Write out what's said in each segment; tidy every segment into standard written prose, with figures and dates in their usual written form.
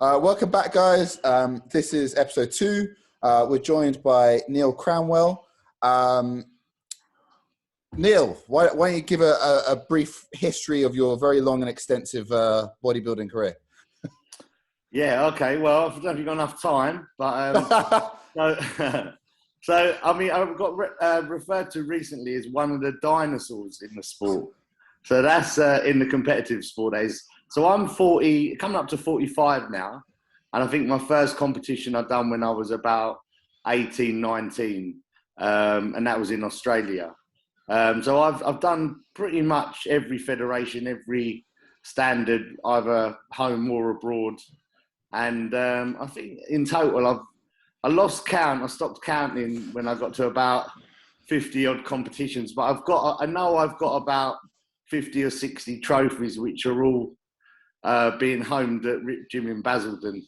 Welcome back, guys. This is episode 2. We're joined by Neale Cranwell. Neale, why don't you give a brief history of your very long and extensive bodybuilding career? Yeah, okay. Well, I don't know if you've got enough time, but so I mean, I've got referred to recently as one of the dinosaurs in the sport. So that's in the competitive sport days. So I'm 40, coming up to 45 now. And I think my first competition I'd done when I was about 18, 19. And that was in Australia. So I've done pretty much every federation, every standard, either home or abroad. And I think in total, I lost count. I stopped counting when I got to about 50 odd competitions. But I know I've got about 50 or 60 trophies, which are all being homed at Rip Gym in Basildon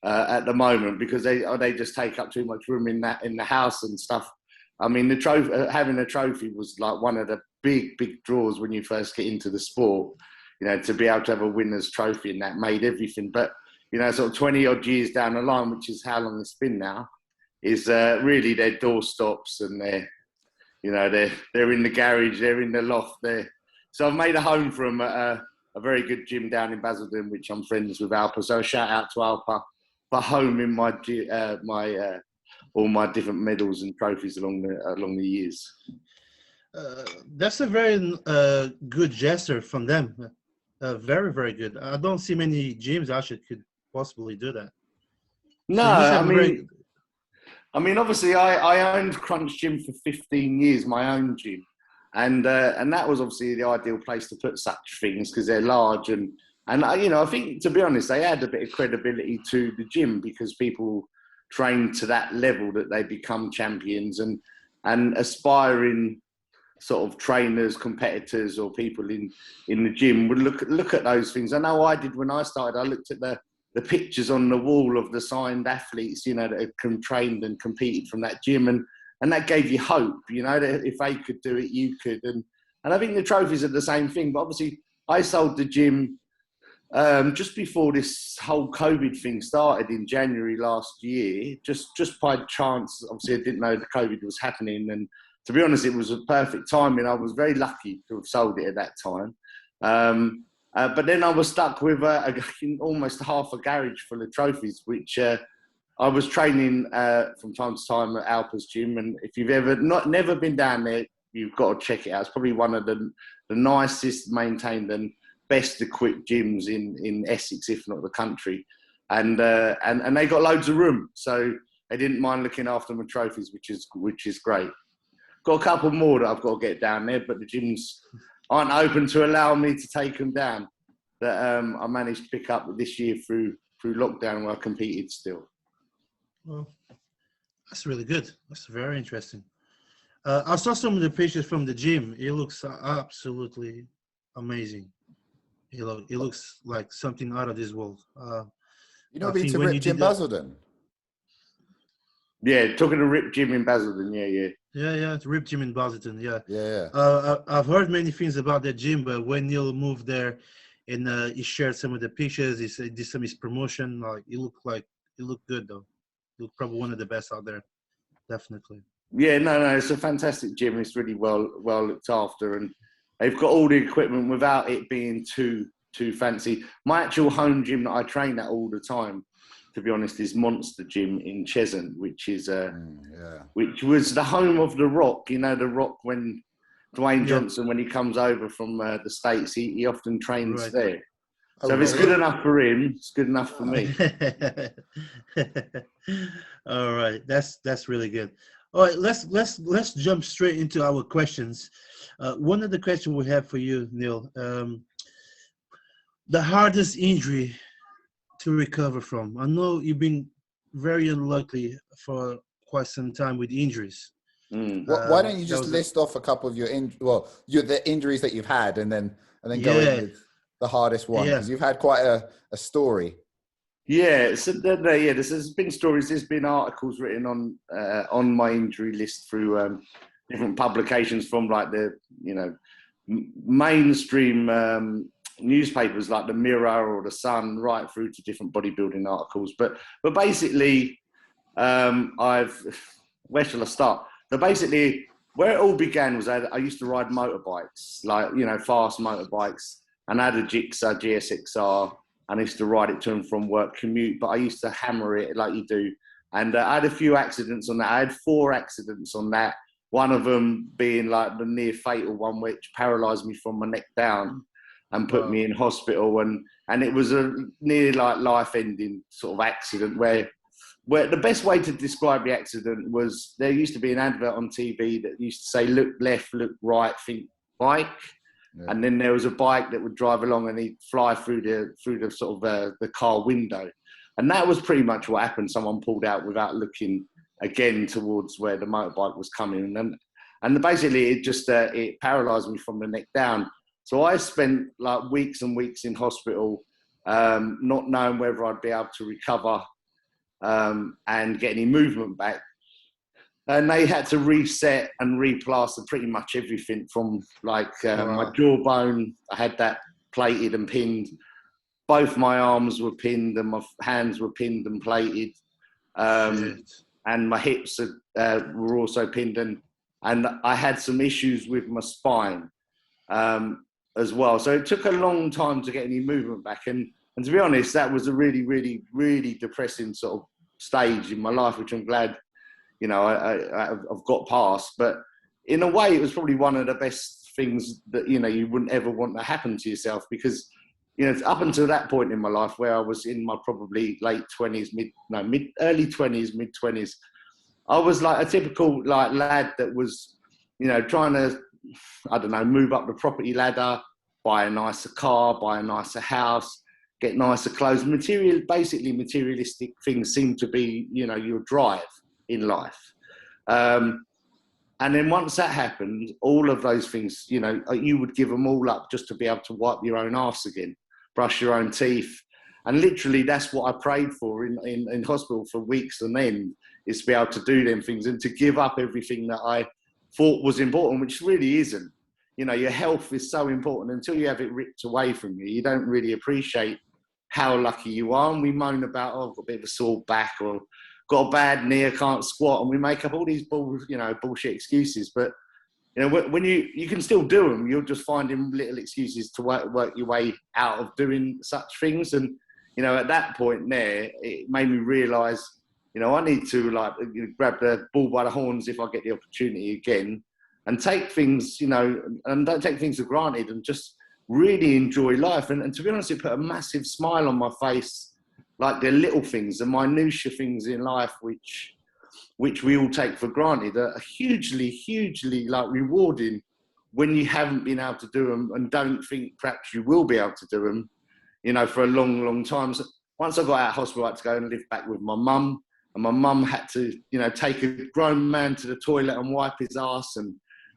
at the moment, because they just take up too much room in the house and stuff. I mean, having a trophy was like one of the big draws when you first get into the sport. You know, to be able to have a winner's trophy, and that made everything. But you know, sort of 20 odd years down the line, which is how long it's been now, is really their doorstops, and they're in the garage, they're in the loft there. So I've made a home for them at a very good gym down in Basildon, which I'm friends with Alpa. So a shout out to Alpa for homing all my different medals and trophies along the years. That's a very good gesture from them. Very, very good. I don't see many gyms actually could possibly do that. No, so I mean, obviously, I owned Crunch Gym for 15 years, my own gym, and that was obviously the ideal place to put such things because they're large and you know, I think, to be honest, they add a bit of credibility to the gym because people train to that level that they become champions, and aspiring sort of trainers, competitors, or people in the gym would look at those things. I know I did when I started. I looked at the pictures on the wall of the signed athletes, you know, that had trained and competed from that gym, and that gave you hope, you know, that if they could do it, you could. And I think the trophies are the same thing. But obviously, I sold the gym just before this whole COVID thing started in January last year, just by chance. Obviously, I didn't know the COVID was happening, and to be honest, it was a perfect timing. I was very lucky to have sold it at that time. But then I was stuck with almost half a garage full of trophies, which I was training from time to time at Alpa's gym. And if you've never been down there, you've got to check it out. It's probably one of the nicest maintained and best equipped gyms in Essex, if not the country. And they got loads of room, so they didn't mind looking after my trophies, which is great. Got a couple more that I've got to get down there, but the gyms aren't open to allow me to take them down. That I managed to pick up this year through lockdown, where I competed still. Well, that's really good. That's very interesting. I saw some of the pictures from the gym. It looks absolutely amazing. It looks like something out of this world. You know, been to Rip Gym Basildon? Yeah, talking to Rip Gym in Basildon. Yeah. Yeah, it's Rip Gym in Basildon. Yeah. I've heard many things about that gym, but when Neale moved there, and he shared some of the pictures, he did some of his promotion. It looked good though. It looked probably one of the best out there, definitely. Yeah, no, it's a fantastic gym. It's really well looked after, and they've got all the equipment without it being too fancy. My actual home gym that I train at all the time, to be honest, is Monster Gym in Cheshunt, which is which was the home of The Rock. You know, The Rock, when Dwayne Johnson, when he comes over from the States, he often trains there. So if it's good enough for him, it's good enough for me. All right, that's really good. All right, let's jump straight into our questions. One of the questions we have for you, Neale, the hardest injury to recover from. I know you've been very unlucky for quite some time with injuries. Why don't you just list off a couple of the injuries that you've had, and then go in with the hardest one, because you've had quite a story. Yeah, so there's been stories. There's been articles written on my injury list through different publications from like the mainstream newspapers like the Mirror or the Sun, right through to different bodybuilding articles. But basically, where shall I start? So basically, where it all began was I used to ride motorbikes, like, you know, fast motorbikes, and I had a Gixxer GSXR, and I used to ride it to and from work commute, but I used to hammer it like you do. And I had a few accidents on that. I had 4 accidents on that. One of them being like the near fatal one, which paralysed me from my neck down and put me in hospital. And it was a near like life-ending sort of accident where the best way to describe the accident was there used to be an advert on TV that used to say, look left, look right, think bike. Yeah. And then there was a bike that would drive along and he'd fly through the sort of the car window. And that was pretty much what happened. Someone pulled out without looking again towards where the motorbike was coming. And basically it just, it paralysed me from the neck down. So I spent like weeks and weeks in hospital, not knowing whether I'd be able to recover and get any movement back. And they had to reset and replaster pretty much everything from like my jawbone. I had that plated and pinned. Both my arms were pinned and my hands were pinned and plated. And my hips were also pinned. And I had some issues with my spine as well. So it took a long time to get any movement back. And to be honest, that was a really, really, really depressing sort of stage in my life, which I'm glad, you know, I've got past. But in a way, it was probably one of the best things that, you know, you wouldn't ever want to happen to yourself, because, you know, up until that point in my life where I was in my probably late 20s, early 20s, mid 20s, I was like a typical like lad that was, you know, trying to, I don't know, move up the property ladder, buy a nicer car, buy a nicer house, get nicer clothes. Basically materialistic things seem to be, you know, your drive in life. And then once that happened, all of those things, you know, you would give them all up just to be able to wipe your own arse again, brush your own teeth. And literally that's what I prayed for in hospital for weeks on end, is to be able to do them things and to give up everything that I thought was important, which really isn't. You know, your health is so important. Until you have it ripped away from you, you don't really appreciate how lucky you are. And we moan about, oh, I've got a bit of a sore back, or got a bad knee, I can't squat. And we make up all these bullshit excuses. But, you know, when you can still do them, you're just finding little excuses to work your way out of doing such things. And, you know, at that point there, it made me realise, you know, I need to like grab the bull by the horns if I get the opportunity again, and take things, you know, and don't take things for granted, and just really enjoy life. And to be honest, it put a massive smile on my face, like the little things, the minutiae things in life, which we all take for granted, are hugely, hugely like rewarding when you haven't been able to do them and don't think perhaps you will be able to do them, you know, for a long, long time. So once I got out of hospital, I had to go and live back with my mum. And my mum had to, you know, take a grown man to the toilet and wipe his ass and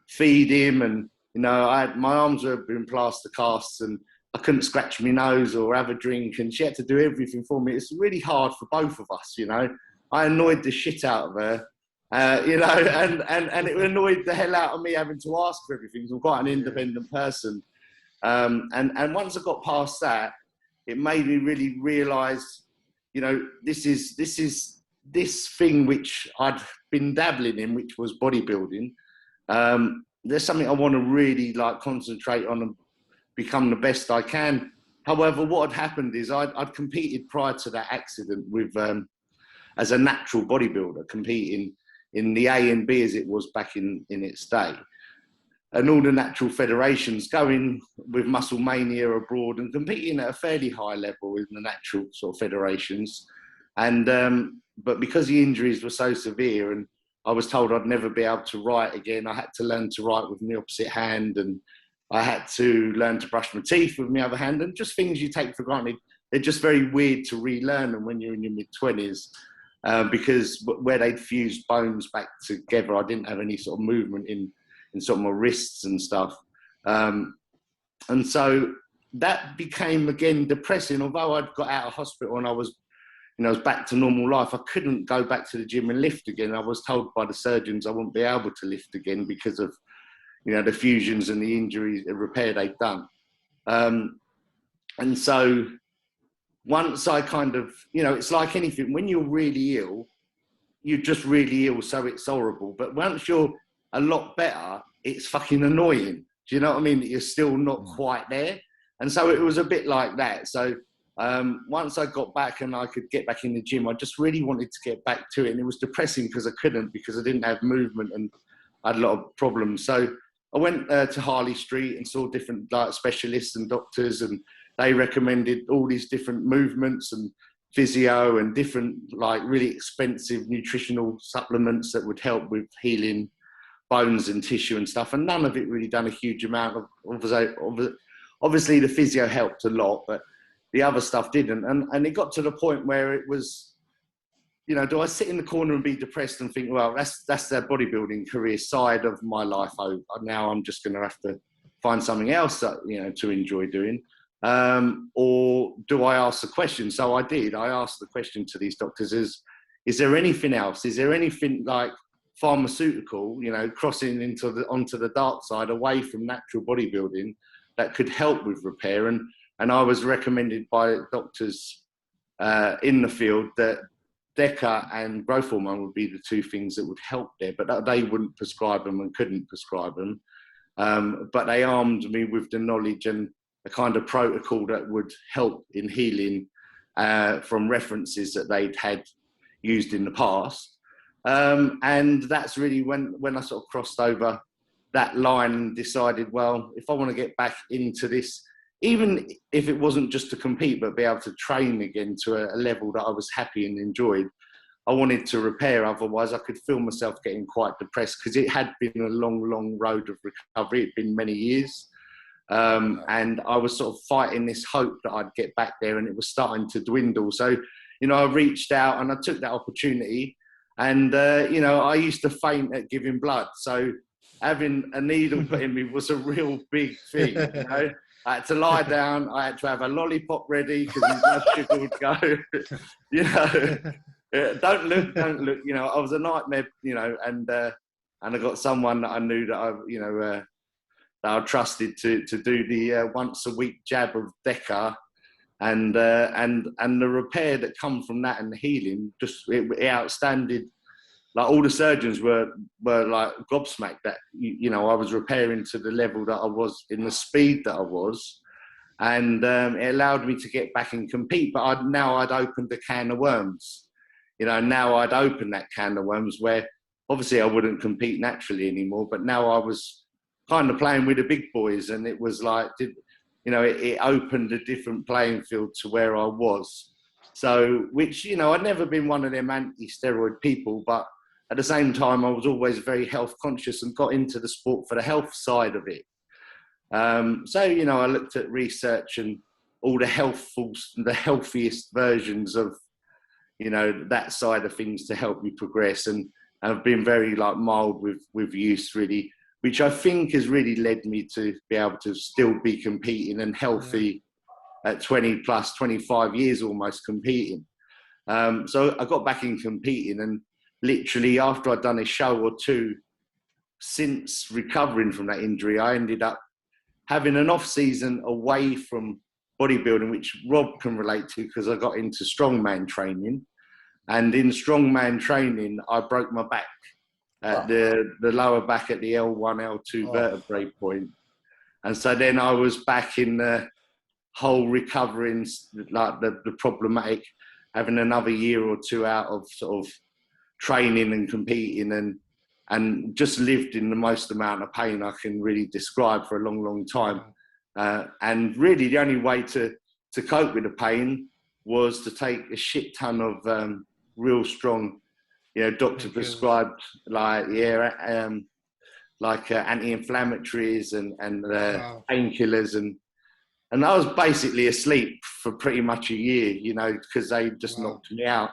feed him. And, you know, my arms were in plaster casts and I couldn't scratch my nose or have a drink. And she had to do everything for me. It's really hard for both of us, you know. I annoyed the shit out of her, you know, and it annoyed the hell out of me having to ask for everything. I'm quite an independent person. And once I got past that, it made me really realise, you know, this thing which I'd been dabbling in, which was bodybuilding. There's something I want to really like concentrate on and become the best I can. However, what had happened is I'd competed prior to that accident with as a natural bodybuilder, competing in the A and B as it was back in its day. And all the natural federations, going with Muscle Mania abroad and competing at a fairly high level in the natural sort of federations. And but because the injuries were so severe and I was told I'd never be able to write again, I had to learn to write with my opposite hand, and I had to learn to brush my teeth with my other hand, and just things you take for granted. They're just very weird to relearn them when you're in your mid-20s, because where they'd fused bones back together, I didn't have any sort of movement in sort of my wrists and stuff. And so that became, again, depressing. Although I'd got out of hospital and I was back to normal life, I couldn't go back to the gym and lift again. I was told by the surgeons I wouldn't be able to lift again because of, you know, the fusions and the injuries, the repair they'd done. And so once I kind of, you know, it's like anything, when you're really ill, you're just really ill, so it's horrible. But once you're a lot better, it's fucking annoying. Do you know what I mean? That you're still not quite there. And so it was a bit like that. So once I got back and I could get back in the gym, I just really wanted to get back to it. And it was depressing because I couldn't, because I didn't have movement and I had a lot of problems. So I went to Harley Street and saw different like specialists and doctors, and they recommended all these different movements and physio and different like really expensive nutritional supplements that would help with healing bones and tissue and stuff. And none of it really done a huge amount of, obviously the physio helped a lot, but the other stuff didn't. And it got to the point where it was, you know, do I sit in the corner and be depressed and think, well, that's the bodybuilding career side of my life. Now I'm just going to have to find something else that, you know, to enjoy doing. Or do I ask the question? So I did. I asked the question to these doctors: is there anything else? Is there anything like pharmaceutical, you know, crossing onto the dark side, away from natural bodybuilding, that could help with repair? And I was recommended by doctors in the field that DECA and growth hormone would be the two things that would help there, but they wouldn't prescribe them and couldn't prescribe them. But they armed me with the knowledge and a kind of protocol that would help in healing from references that they'd had used in the past. And that's really when I sort of crossed over that line and decided, well, if I want to get back into this, even if it wasn't just to compete, but be able to train again to a level that I was happy and enjoyed, I wanted to repair. Otherwise, I could feel myself getting quite depressed, because it had been a long, long road of recovery. It'd been many years. And I was sort of fighting this hope that I'd get back there, and it was starting to dwindle. So, you know, I reached out and I took that opportunity. And, you know, I used to faint at giving blood. So having a needle put in me was a real big thing, you know. I had to lie down. I had to have a lollipop ready because my blood sugar would go. You know, don't look. You know, I was a nightmare. You know, and I got someone that I knew that that I trusted to do the once a week jab of DECA, and the repair that come from that and the healing, just it outstanded. Like, all the surgeons were like gobsmacked that, you know, I was repairing to the level that I was, in the speed that I was. And it allowed me to get back and compete. But now I'd opened a can of worms. You know, now I'd opened that can of worms where obviously I wouldn't compete naturally anymore. But now I was kind of playing with the big boys. And it was like, you know, it opened a different playing field to where I was. So, which, you know, I'd never been one of them anti-steroid people, but at the same time, I was always very health conscious and got into the sport for the health side of it. So, you know, I looked at research and all the healthiest versions of, you know, that side of things to help you progress. And I've been very like mild with use, really, which I think has really led me to be able to still be competing and healthy at 20 plus, 25 years almost competing. So I got back in competing, and literally after I'd done a show or two since recovering from that injury, I ended up having an off season away from bodybuilding, which Rob can relate to because I got into strongman training. And in strongman training, I broke my back at the lower back at the L1, L2 vertebrae point. And so then I was back in the whole recovering, like the problematic, having another year or two out of sort of training and competing, and just lived in the most amount of pain I can really describe for a long, long time. And really the only way to cope with the pain was to take a shit ton of real strong, you know, doctor prescribed anti-inflammatories and painkillers, and I was basically asleep for pretty much a year, you know, because they just knocked me out.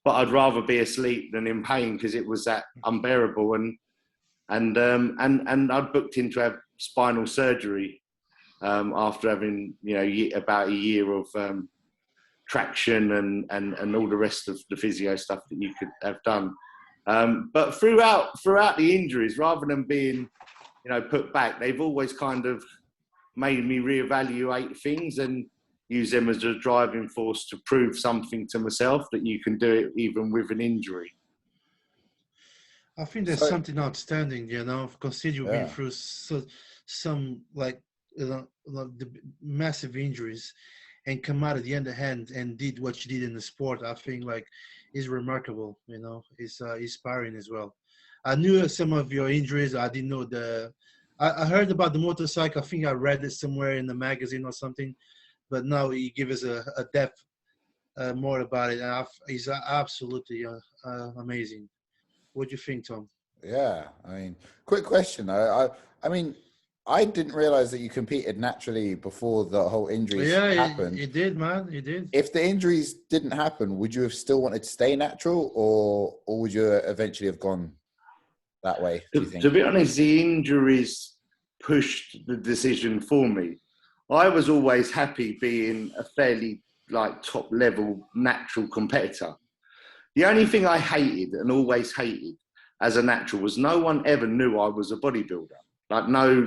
But I'd rather be asleep than in pain because it was that unbearable. And I booked in to have spinal surgery after having, you know, about a year of traction and all the rest of the physio stuff that you could have done. But throughout the injuries, rather than being, you know, put back, they've always kind of made me reevaluate things. And use them as a driving force to prove something to myself, that you can do it even with an injury. I think there's something outstanding, considering you've been through some the massive injuries and come out at the end of hand and did what you did in the sport. I think is remarkable, it's inspiring as well. I knew some of your injuries. I didn't know I heard about the motorcycle. I think I read it somewhere in the magazine or something, but now you give us a depth more about it, and it's absolutely amazing. What do you think, Tom? Yeah, I mean, quick question. I mean, I didn't realize that you competed naturally before the whole injuries happened. It did, man. It did. If the injuries didn't happen, would you have still wanted to stay natural, or would you eventually have gone that way, do you think? To be honest, the injuries pushed the decision for me. I was always happy being a fairly top level natural competitor. The only thing I hated and always hated as a natural was no one ever knew I was a bodybuilder. No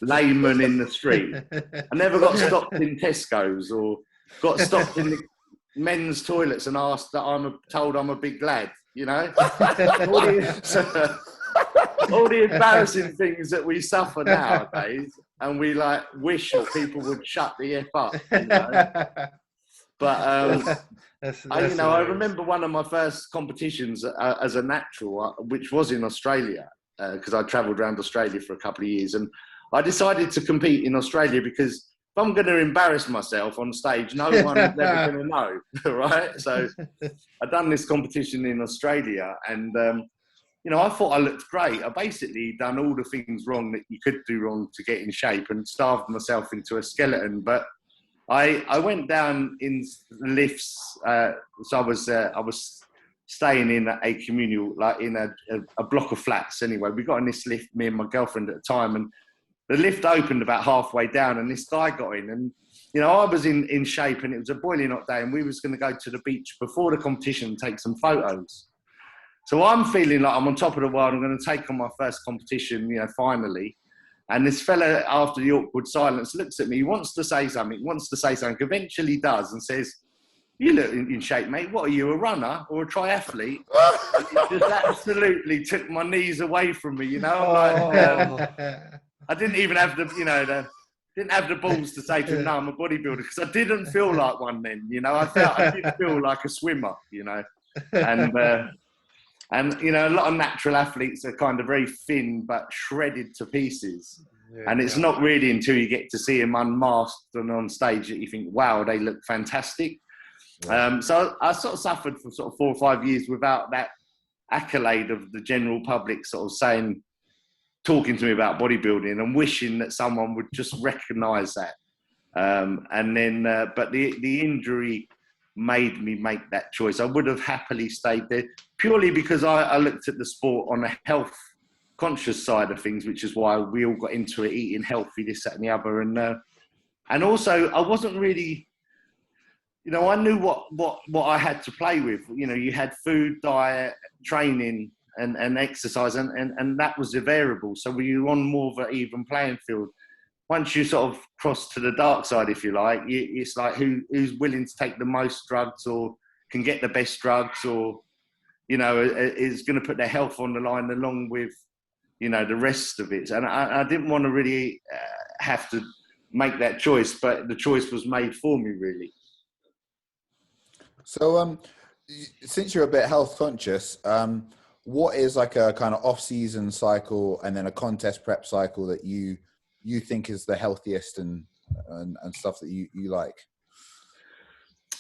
layman in the street. I never got stopped in Tesco's or got stopped in the men's toilets and asked that told I'm a big lad, all the embarrassing things that we suffer nowadays, and we wish that people would shut the F up, But I remember one of my first competitions as a natural, which was in Australia, because I travelled around Australia for a couple of years, and I decided to compete in Australia because if I'm going to embarrass myself on stage, no one's ever going to know, right? So I'd done this competition in Australia, and I thought I looked great. I basically done all the things wrong that you could do wrong to get in shape, and starved myself into a skeleton, but I went down in lifts, so I was staying in a communal, in a block of flats anyway. We got in this lift, me and my girlfriend at the time, and the lift opened about halfway down, and this guy got in, and I was in shape, and it was a boiling hot day, and we was going to go to the beach before the competition and take some photos. So I'm feeling like I'm on top of the world. I'm going to take on my first competition, finally. And this fella, after the awkward silence, looks at me. He wants to say something, eventually does, and says, "You look in shape, mate. What are you, a runner or a triathlete?" It just absolutely took my knees away from me, I didn't even have didn't have the balls to say to him, "No, I'm a bodybuilder," because I didn't feel like one then, I did feel like a swimmer, And a lot of natural athletes are kind of very thin but shredded to pieces. Yeah, and it's not really until you get to see them unmasked and on stage that you think, wow, they look fantastic. Yeah. So I sort of suffered for sort of 4 or 5 years without that accolade of the general public sort of talking to me about bodybuilding, and wishing that someone would just recognise that. But the injury made me make that choice. I would have happily stayed there purely because I looked at the sport on a health conscious side of things, which is why we all got into it, eating healthy, this, that and the other. And also I wasn't really, I knew what I had to play with. You had food, diet, training and exercise, and that was a variable. So we were on more of an even playing field. Once you sort of cross to the dark side, if you like, it's like who's willing to take the most drugs or can get the best drugs, or, is going to put their health on the line along with, the rest of it. And I didn't want to really have to make that choice, but the choice was made for me, really. So since you're a bit health conscious, what is like a kind of off-season cycle and then a contest prep cycle that you think is the healthiest and stuff that you like?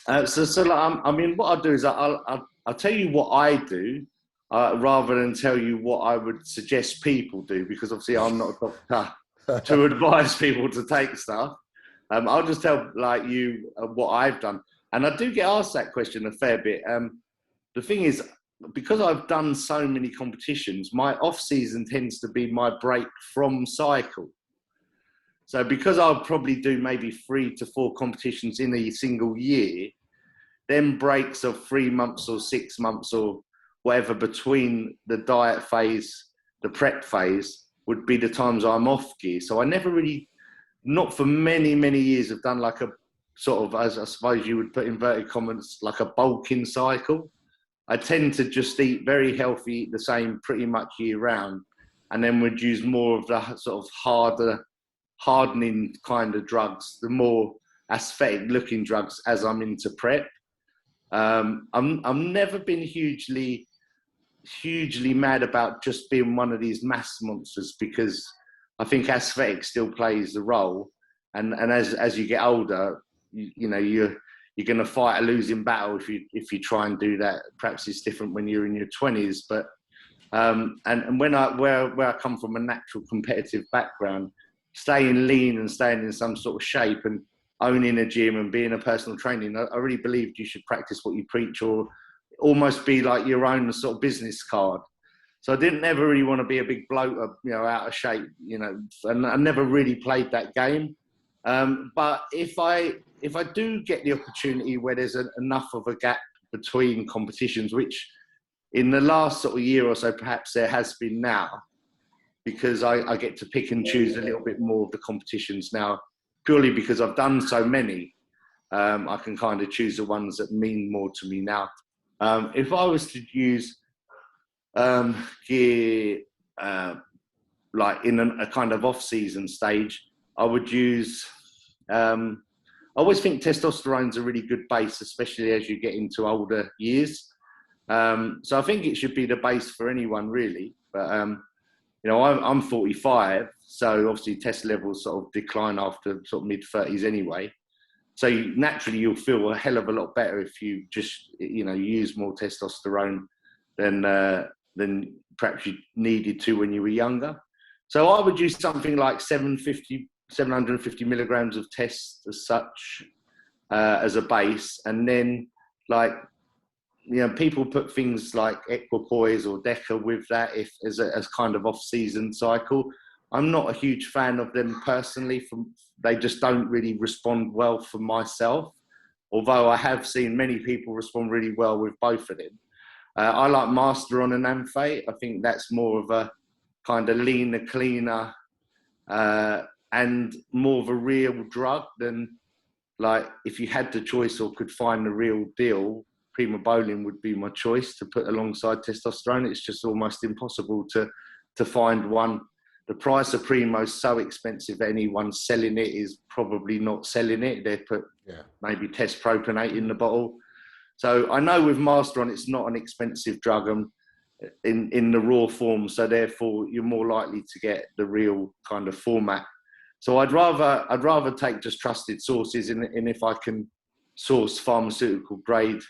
I mean, what I'll do is I'll tell you what I do rather than tell you what I would suggest people do, because obviously I'm not a doctor to advise people to take stuff. I'll just tell you what I've done. And I do get asked that question a fair bit. The thing is, because I've done so many competitions, my off season tends to be my break from cycle. So because I'll probably do maybe 3 to 4 competitions in a single year, then breaks of 3 months or 6 months or whatever between the diet phase, the prep phase, would be the times I'm off gear. So I never really, not for many, many years, have done like a sort of, as I suppose you would put inverted commas, like a bulking cycle. I tend to just eat very healthy, eat the same pretty much year round, and then would use more of the sort of hardening kind of drugs, the more aesthetic looking drugs as I'm into prep. I've never been hugely mad about just being one of these mass monsters, because I think aesthetic still plays a role. And as you get older, you're going to fight a losing battle if you try and do that. Perhaps it's different when you're in your 20s, but and where I come from, a natural competitive background, staying lean and staying in some sort of shape and owning a gym and being a personal trainer, I really believed you should practice what you preach, or almost be like your own sort of business card. So I didn't ever really want to be a big bloater, out of shape, and I never really played that game. But if I do get the opportunity where there's enough of a gap between competitions, which in the last sort of year or so, perhaps there has been now, because I get to pick and choose a little bit more of the competitions now, purely because I've done so many. I can kind of choose the ones that mean more to me now. If I was to use gear like in a kind of off-season stage, I would use, I always think testosterone's a really good base, especially as you get into older years. So I think it should be the base for anyone, really. But, I'm 45, so obviously test levels sort of decline after sort of mid-30s anyway. So naturally you'll feel a hell of a lot better if you just, use more testosterone than perhaps you needed to when you were younger. So I would use something like 750 milligrams of test as such, as a base. And then people put things like equipoise or Deca with that as kind of off-season cycle. I'm not a huge fan of them personally. They just don't really respond well for myself, although I have seen many people respond really well with both of them. I like Masteron and Amphate. I think that's more of a kind of leaner, cleaner, and more of a real drug than, like, if you had the choice or could find the real deal, Primobolan would be my choice to put alongside testosterone. It's just almost impossible to find one. The price of Primo is so expensive, anyone selling it is probably not selling it. They put maybe test propionate in the bottle. So I know with Masteron, it's not an expensive drug in the raw form. So therefore, you're more likely to get the real kind of format. So I'd rather take just trusted sources, and if I can source pharmaceutical grade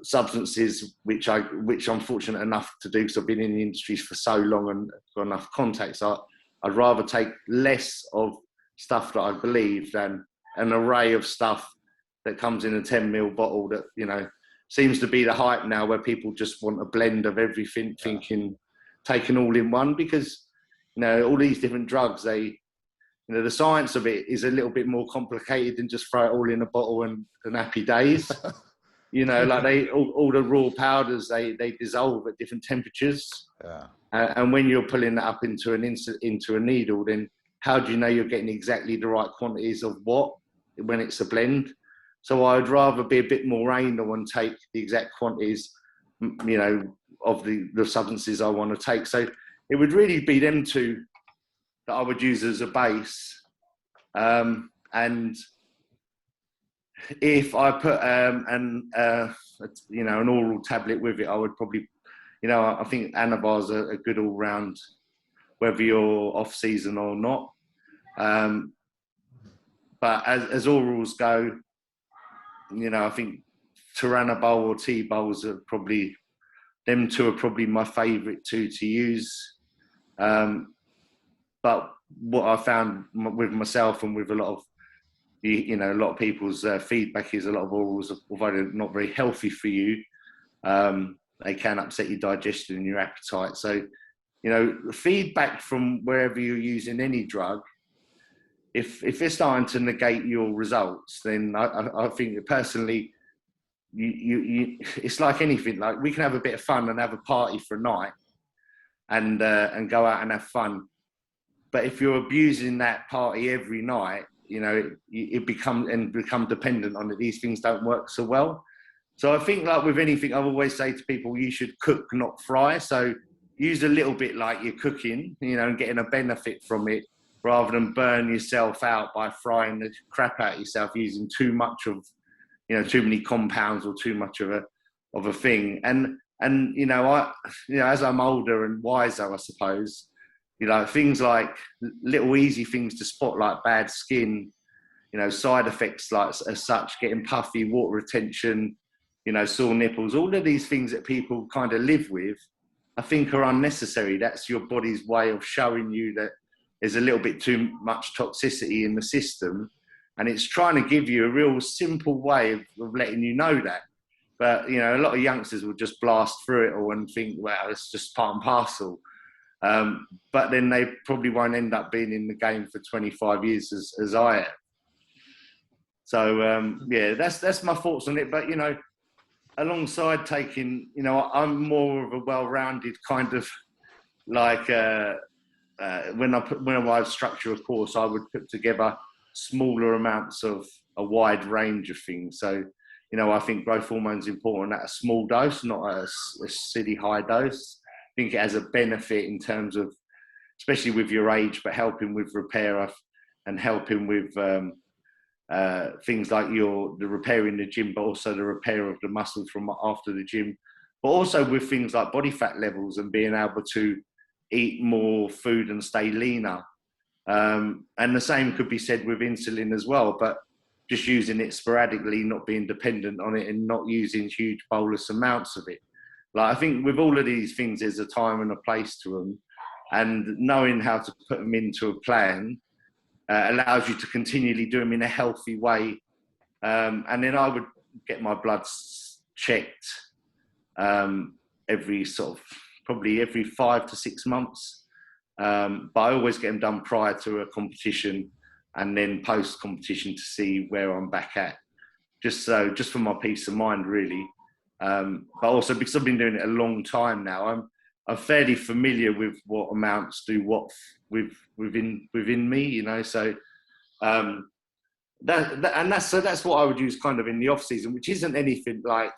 substances, which I'm fortunate enough to do because I've been in the industry for so long and got enough contacts. I'd rather take less of stuff that I believe than an array of stuff that comes in a 10ml bottle that seems to be the hype now, where people just want a blend of everything, thinking taken all in one, because all these different drugs, the science of it is a little bit more complicated than just throw it all in a bottle and happy days. Like all the raw powders, they dissolve at different temperatures. Yeah. And when you're pulling that up into a needle, then how do you know you're getting exactly the right quantities of what when it's a blend? So I'd rather be a bit more anal and take the exact quantities, of the substances I want to take. So it would really be them two that I would use as a base. And if I put an oral tablet with it, I would probably, I think Anabar's a good all round, whether you're off season or not. But as orals go, I think Turinabol or T-Bols are probably, them two are probably my favourite two to use. But what I found with myself and with a lot of, a lot of people's feedback is a lot of orals, although they're not very healthy for you, they can upset your digestion and your appetite. So, the feedback from wherever you're using any drug, if it's starting to negate your results, then I think that personally, it's like anything. Like, we can have a bit of fun and have a party for a night and go out and have fun. But if you're abusing that party every night, it become dependent on it. These things don't work so well. So I think, like with anything, I always say to people, you should cook, not fry. So use a little bit like you're cooking, and getting a benefit from it, rather than burn yourself out by frying the crap out of yourself using too much of, too many compounds or too much of a thing. And as I'm older and wiser, I suppose, things like little easy things to spot, like bad skin, side effects like as such, getting puffy, water retention, sore nipples, all of these things that people kind of live with, I think are unnecessary. That's your body's way of showing you that there's a little bit too much toxicity in the system. And it's trying to give you a real simple way of letting you know that. But, a lot of youngsters will just blast through it all and think, well, it's just part and parcel. But then they probably won't end up being in the game for 25 years as I am. So, that's my thoughts on it. But, alongside taking, I'm more of a well-rounded kind of like, when I structure a course, I would put together smaller amounts of a wide range of things. So, I think growth hormone is important at a small dose, not a silly high dose. I think it has a benefit in terms of, especially with your age, but helping with repair and helping with things like the repair in the gym, but also the repair of the muscles from after the gym, but also with things like body fat levels and being able to eat more food and stay leaner. And the same could be said with insulin as well, but just using it sporadically, not being dependent on it and not using huge bolus amounts of it. Like, I think with all of these things, there's a time and a place to them, and knowing how to put them into a plan allows you to continually do them in a healthy way. And then I would get my bloods checked every 5 to 6 months. But I always get them done prior to a competition and then post-competition to see where I'm back at. Just for my peace of mind, really. But also because I've been doing it a long time now, I'm fairly familiar with what amounts do what within me, So that's what I would use kind of in the off season, which isn't anything like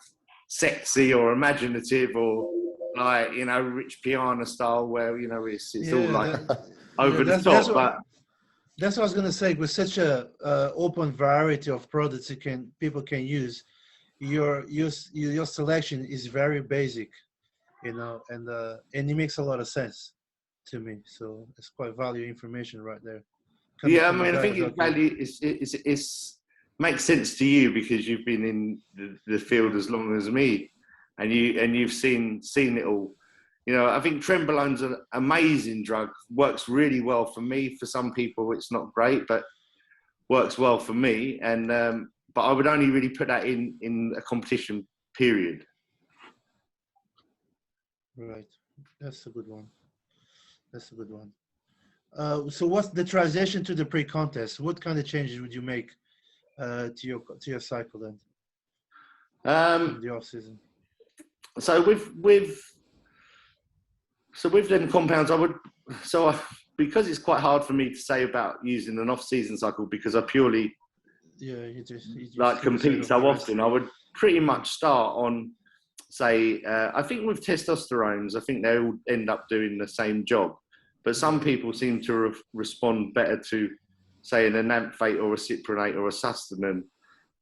sexy or imaginative or like Rich Piana style, where it's all like over the top. But that's what I was going to say. With such a open variety of products people can use, your selection is very basic, and it makes a lot of sense to me. So it's quite valuable information right there. I mean, I think it makes sense to you because you've been in the field as long as me, and you've seen it all. I think Trenbolone's an amazing drug. Works really well for me. For some people, it's not great, but works well for me. And but I would only really put that in a competition period. Right, that's a good one. So what's the transition to the pre-contest? What kind of changes would you make to your cycle then? In the off season. So with them compounds, because it's quite hard for me to say about using an off season cycle because I purely you just like compete so often. I would pretty much start on, say, I think with testosterones, I think they all end up doing the same job. But some people seem to respond better to, say, an enanthate or a cypronate or a sustanon.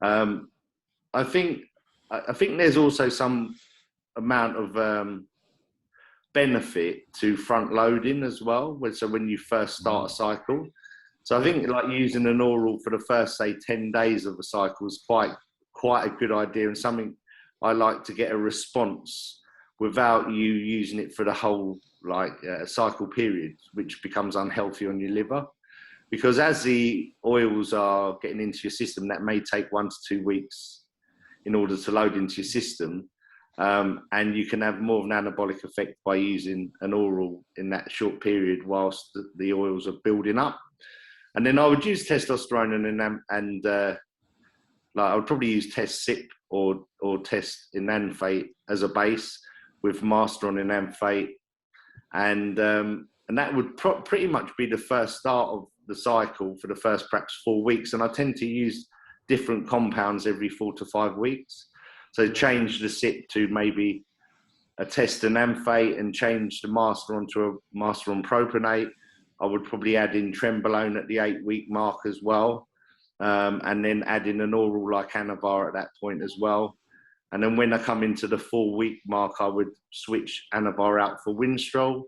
I think there's also some amount of benefit to front loading as well. So when you first start a cycle, so I think like using an oral for the first, say, 10 days of a cycle is quite a good idea, and something I like to get a response without you using it for the whole cycle period, which becomes unhealthy on your liver. Because as the oils are getting into your system, that may take 1 to 2 weeks in order to load into your system. And you can have more of an anabolic effect by using an oral in that short period whilst the oils are building up. And then I would use testosterone and I would probably use test sip or test enanthate as a base with master on enanthate. And that would pretty much be the first start the cycle for the first perhaps 4 weeks, and I tend to use different compounds every 4 to 5 weeks. So change the SIP to maybe a test and amphate, and change the master onto a master on propionate. I would probably add in trenbolone at the 8-week mark as well, and then add in an oral like Anavar at that point as well. And then when I come into the 4-week mark, I would switch Anavar out for Winstrol,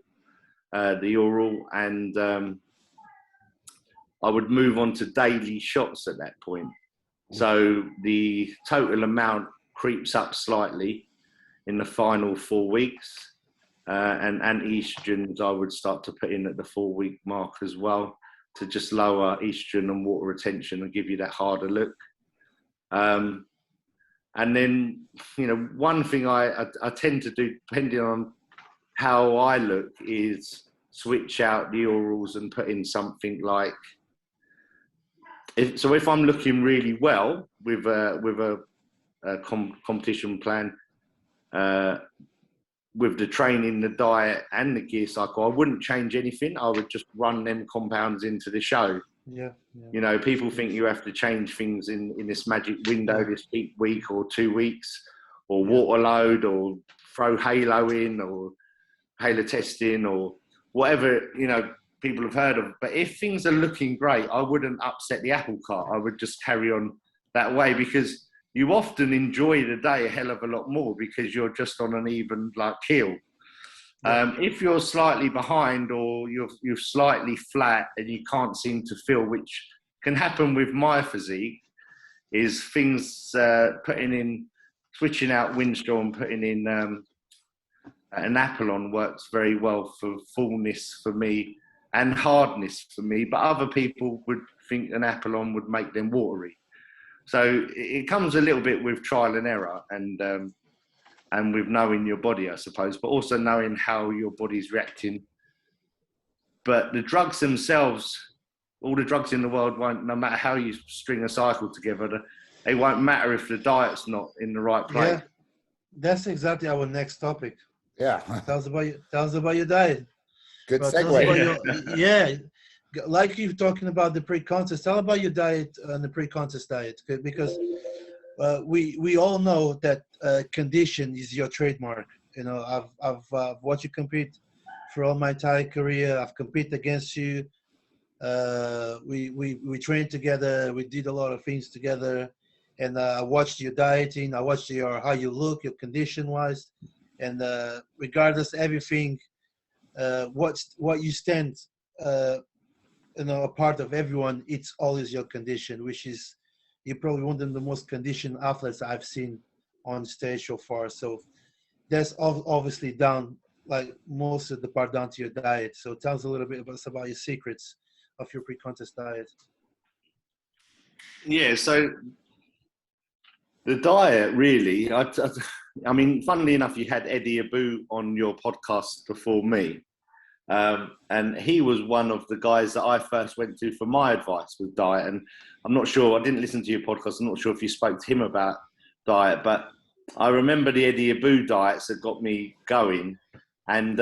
the oral, and I would move on to daily shots at that point. So the total amount creeps up slightly in the final 4 weeks, and estrogens I would start to put in at the 4-week mark as well, to just lower estrogen and water retention and give you that harder look. And then, you know, one thing I tend to do, depending on how I look, is switch out the orals and put in something like, if I'm looking really well with a competition plan, with the training, the diet, and the gear cycle, I wouldn't change anything. I would just run them compounds into the show. Yeah. You know, people think you have to change things in this magic window, this week or 2 weeks, or water load, or throw halo in, or halo testing, or whatever, you know, people have heard of. But if things are looking great, I wouldn't upset the apple cart. I would just carry on that way, because you often enjoy the day a hell of a lot more because you're just on an even like keel. If you're slightly behind, or you're slightly flat and you can't seem to feel, which can happen with my physique, is things switching out Winstrol and putting in an Apollon works very well for fullness for me and hardness for me, but other people would think an Apollon would make them watery. So it comes a little bit with trial and error, and with knowing your body, I suppose, but also knowing how your body's reacting. But the drugs themselves, all the drugs in the world won't, no matter how you string a cycle together, they won't matter if the diet's not in the right place. Yeah, that's exactly our next topic. Yeah. Tell us about your diet. Good But segue. Like you're talking about the pre-contest, tell about your diet and the pre-contest diet, because we all know that condition is your trademark. You know, I've watched you compete for all my entire career. I've competed against you. We trained together. We did a lot of things together, and I watched your dieting. I watched how you look, your condition wise, and regardless of everything, what you stand, you know, a part of everyone. It's always your condition, which is, you're probably one of the most conditioned athletes I've seen on stage so far. So that's obviously down, like most of the part, down to your diet. So tell us a little bit about your secrets of your pre-contest diet. Yeah, so the diet really, I mean, funnily enough, you had Eddie Abu on your podcast before me. And he was one of the guys that I first went to for my advice with diet. And I'm not sure, I didn't listen to your podcast, I'm not sure if you spoke to him about diet, but I remember the Eddie Abu diets that got me going. And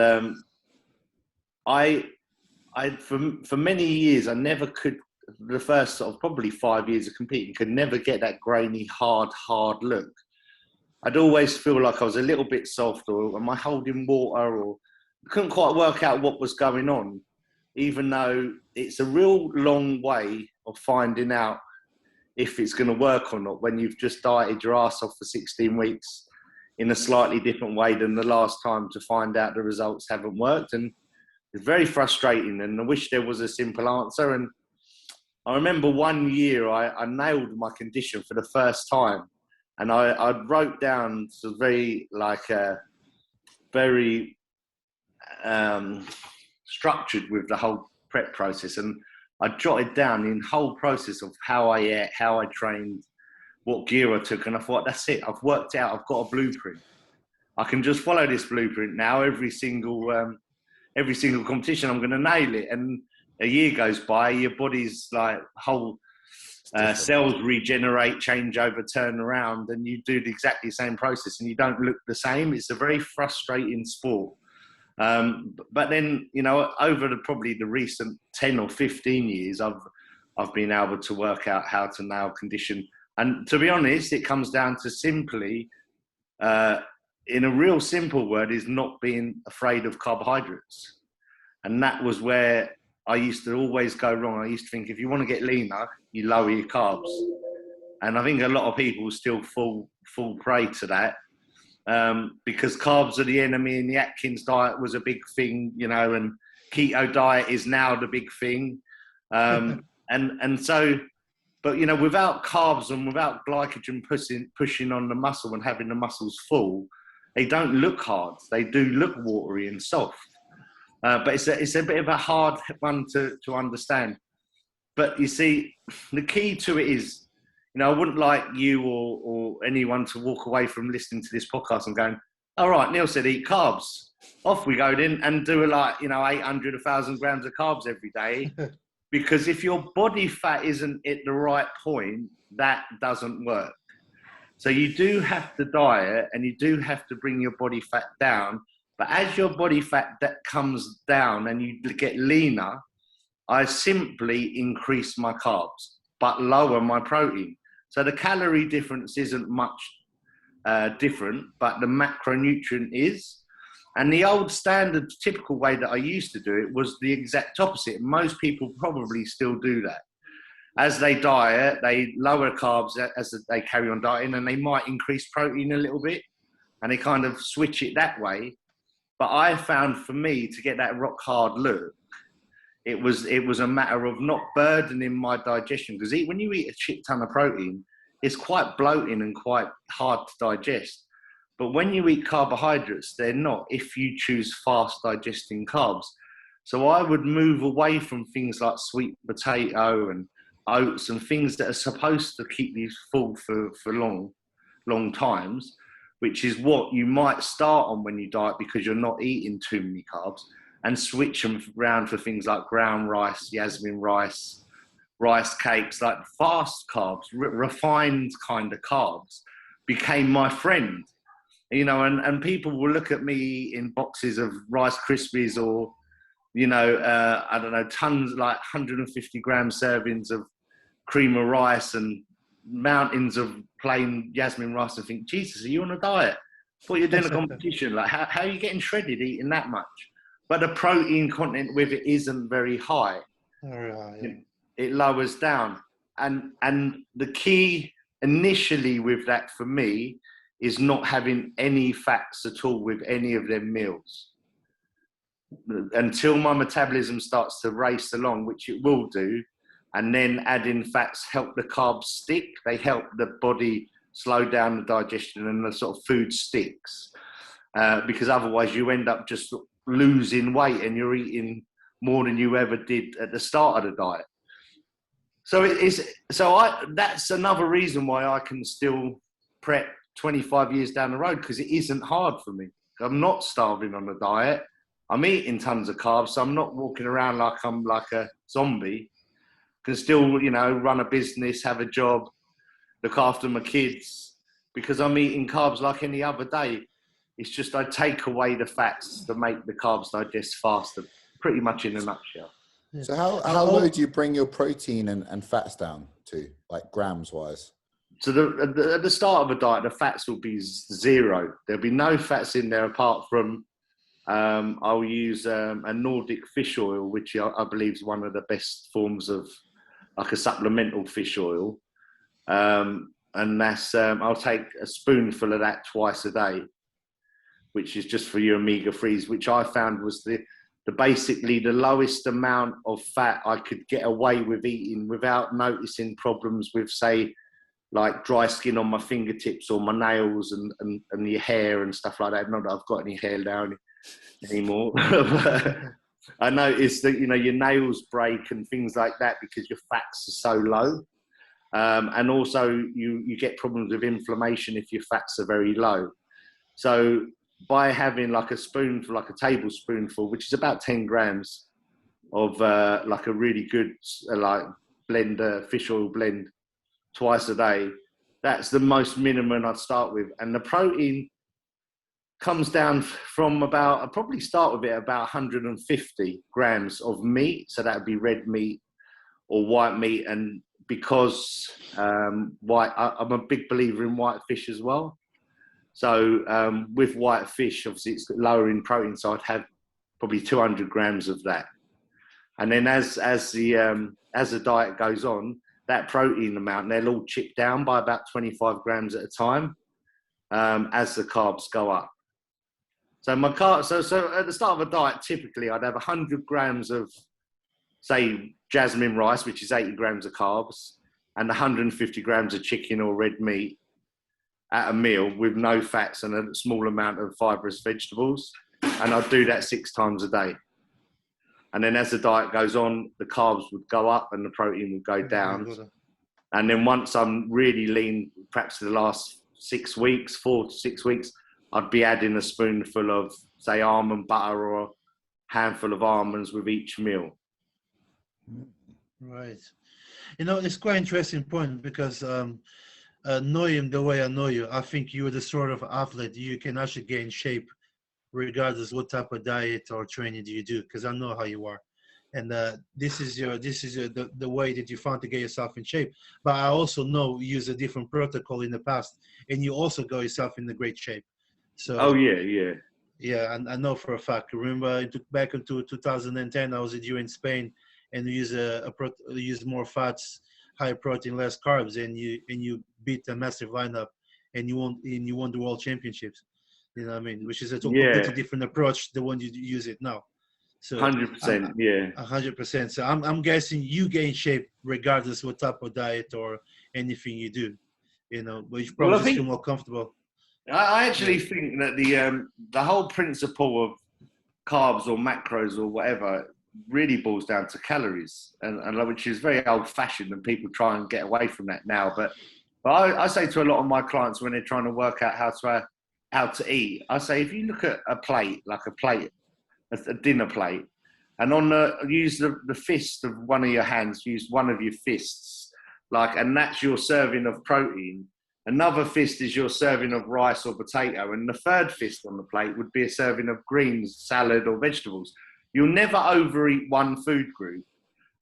for many years, I never could, the first sort of probably 5 years of competing, could never get that grainy, hard look. I'd always feel like I was a little bit soft, or am I holding water, or couldn't quite work out what was going on, even though it's a real long way of finding out if it's going to work or not when you've just dieted your ass off for 16 weeks in a slightly different way than the last time, to find out the results haven't worked. And it's very frustrating, and I wish there was a simple answer. And I remember one year I nailed my condition for the first time, and I wrote down very structured with the whole prep process, and I jotted down the whole process of how I ate, how I trained, what gear I took, and I thought, that's it, I've worked out, I've got a blueprint. I can just follow this blueprint now. Every single competition, I'm going to nail it. And a year goes by, your body's like whole cells regenerate, change over, turn around, and you do exactly the same process, and you don't look the same. It's a very frustrating sport. But then, you know, over probably the recent 10 or 15 years, I've been able to work out how to now condition. And to be honest, it comes down to simply, in a real simple word, is not being afraid of carbohydrates. And that was where I used to always go wrong. I used to think if you want to get leaner, you lower your carbs. And I think a lot of people still fall prey to that. Because carbs are the enemy, and the Atkins diet was a big thing, you know, and keto diet is now the big thing. And so, but, you know, without carbs and without glycogen pushing on the muscle and having the muscles full, they don't look hard. They do look watery and soft. But it's a bit of a hard one to understand. But you see, the key to it is, you know, I wouldn't like you or anyone to walk away from listening to this podcast and going, all right, Neale said eat carbs. Off we go then and do 800, 1,000 grams of carbs every day. Because if your body fat isn't at the right point, that doesn't work. So you do have to diet and you do have to bring your body fat down. But as your body fat that comes down and you get leaner, I simply increase my carbs, but lower my protein. So the calorie difference isn't much different, but the macronutrient is. And the old standard typical way that I used to do it was the exact opposite. Most people probably still do that. As they diet, they lower carbs as they carry on dieting, and they might increase protein a little bit, and they kind of switch it that way. But I found for me to get that rock hard look, it was a matter of not burdening my digestion, because when you eat a shit ton of protein, it's quite bloating and quite hard to digest. But when you eat carbohydrates, they're not, if you choose fast digesting carbs. So I would move away from things like sweet potato and oats and things that are supposed to keep you full for long times, which is what you might start on when you diet because you're not eating too many carbs, and switch them around for things like ground rice, jasmine rice, rice cakes, like fast carbs, refined kind of carbs became my friend. You know, and people will look at me in boxes of Rice Krispies or, you know, I don't know, tons, like 150 gram servings of cream of rice and mountains of plain jasmine rice, and think, Jesus, are you on a diet? I thought you were doing a competition. Like, how are you getting shredded eating that much? But the protein content with it isn't very high. It lowers down. And the key initially with that for me is not having any fats at all with any of them meals. Until my metabolism starts to race along, which it will do, and then adding fats help the carbs stick. They help the body slow down the digestion and the sort of food sticks. Because otherwise you end up just losing weight and you're eating more than you ever did at the start of the diet. So that's another reason why I can still prep 25 years down the road, because it isn't hard for me. I'm not starving on a diet. I'm eating tons of carbs, so I'm not walking around like I'm like a zombie. Can still, you know, run a business, have a job, look after my kids, because I'm eating carbs like any other day. It's just I take away the fats to make the carbs digest faster, pretty much in a nutshell. So how low do you bring your protein and fats down to, like grams wise? So at the start of a diet, the fats will be zero. There'll be no fats in there apart from I'll use a Nordic fish oil, which I believe is one of the best forms of like a supplemental fish oil. And that's I'll take a spoonful of that twice a day, which is just for your omega-3s, which I found was basically the lowest amount of fat I could get away with eating without noticing problems with, say, like dry skin on my fingertips or my nails and your hair and stuff like that. Not that I've got any hair down anymore. But I noticed that, you know, your nails break and things like that because your fats are so low. And also you get problems with inflammation if your fats are very low. So by having like a spoonful, like a tablespoonful, which is about 10 grams of like a really good like fish oil blend twice a day, that's the most minimum I'd start with. And the protein comes down from about, I'll probably start with it about 150 grams of meat. So that would be red meat or white meat. And because I'm a big believer in white fish as well. So with white fish, obviously it's lower in protein. So I'd have probably 200 grams of that. And then as the diet goes on, that protein amount, they'll all chip down by about 25 grams at a time as the carbs go up. So so at the start of a diet, typically I'd have 100 grams of, say, jasmine rice, which is 80 grams of carbs, and 150 grams of chicken or red meat at a meal with no fats and a small amount of fibrous vegetables. And I'd do that 6 times a day. And then as the diet goes on, the carbs would go up and the protein would go down. And then once I'm really lean, perhaps for the last 6 weeks, 4 to 6 weeks, I'd be adding a spoonful of, say, almond butter or a handful of almonds with each meal. Right. You know, it's quite an interesting point because knowing the way I know you, I think you're the sort of athlete you can actually get in shape regardless what type of diet or training you do, because I know how you are. And this is the way that you found to get yourself in shape. But I also know you use a different protocol in the past, and you also got yourself in a great shape. So. Oh yeah. Yeah, and I know for a fact. Remember, back into 2010, I was with you in Spain, and we use more fats, high protein, less carbs, and you beat a massive lineup, and you won the world championships. You know what I mean? Which is a completely different approach the one you use it now. So 100%, yeah. 100%. So I'm guessing you get in shape regardless what type of diet or anything you do. You know, but you probably just feel more comfortable. I actually think that the whole principle of carbs or macros or whatever really boils down to calories, and which is very old-fashioned, and people try and get away from that now. But I say to a lot of my clients when they're trying to work out how to eat, I say if you look at a plate, like a dinner plate, and use the fist of one of your hands, use one of your fists, and that's your serving of protein. Another fist is your serving of rice or potato, and the third fist on the plate would be a serving of greens, salad, or vegetables. You'll never overeat one food group,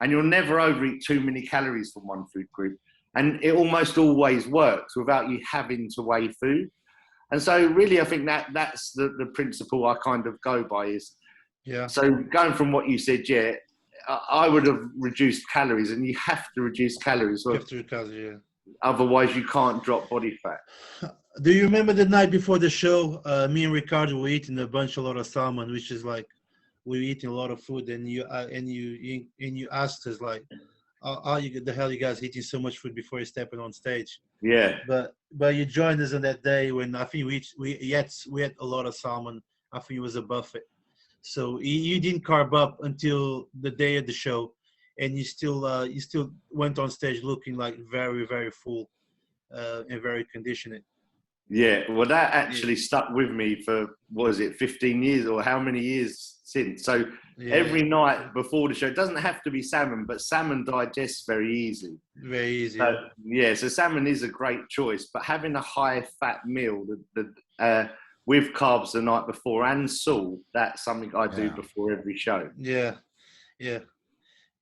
and you'll never overeat too many calories from one food group. And it almost always works without you having to weigh food. And so really, I think that's the principle I kind of go by is, so going from what you said, I would have reduced calories, and you have to reduce calories. You have to reduce calories, Otherwise, you can't drop body fat. Do you remember the night before the show? Me and Ricardo were eating a lot of salmon, which is like we were eating a lot of food, and you asked us like, "How the hell you guys eating so much food before you stepping on stage?" Yeah. But you joined us on that day when I think we had a lot of salmon. I think it was a buffet. So you didn't carb up until the day of the show. And you still went on stage looking like very, very full and very conditioned. Yeah, well, that actually stuck with me for, 15 years or how many years since? So every night before the show, it doesn't have to be salmon, but salmon digests very easy. Very easy. So salmon is a great choice, but having a high-fat meal with carbs the night before and salt, that's something I do before every show. Yeah.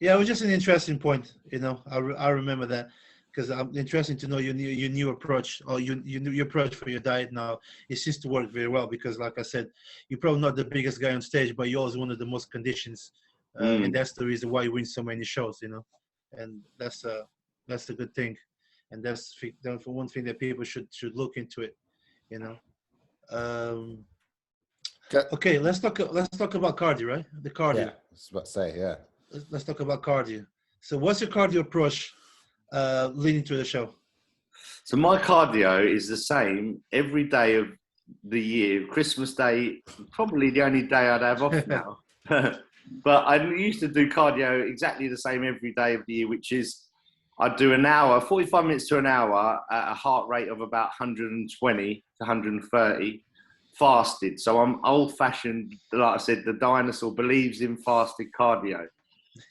Yeah, it was just an interesting point. You know, I remember that because I'm interesting to know your new approach or your new approach for your diet now. It seems to work very well because, like I said, you're probably not the biggest guy on stage, but you're always one of the most conditions, and that's the reason why you win so many shows. You know, and that's a good thing, and that's for one thing that people should look into it. You know. Okay, let's talk about cardio, right? The cardio. Yeah, I was about to say, Let's talk about cardio. So what's your cardio approach leading to the show? So my cardio is the same every day of the year. Christmas Day, probably the only day I'd have off now. But I used to do cardio exactly the same every day of the year, which is I'd do an hour, 45 minutes to an hour at a heart rate of about 120 to 130, fasted. So I'm old-fashioned. Like I said, the dinosaur believes in fasted cardio.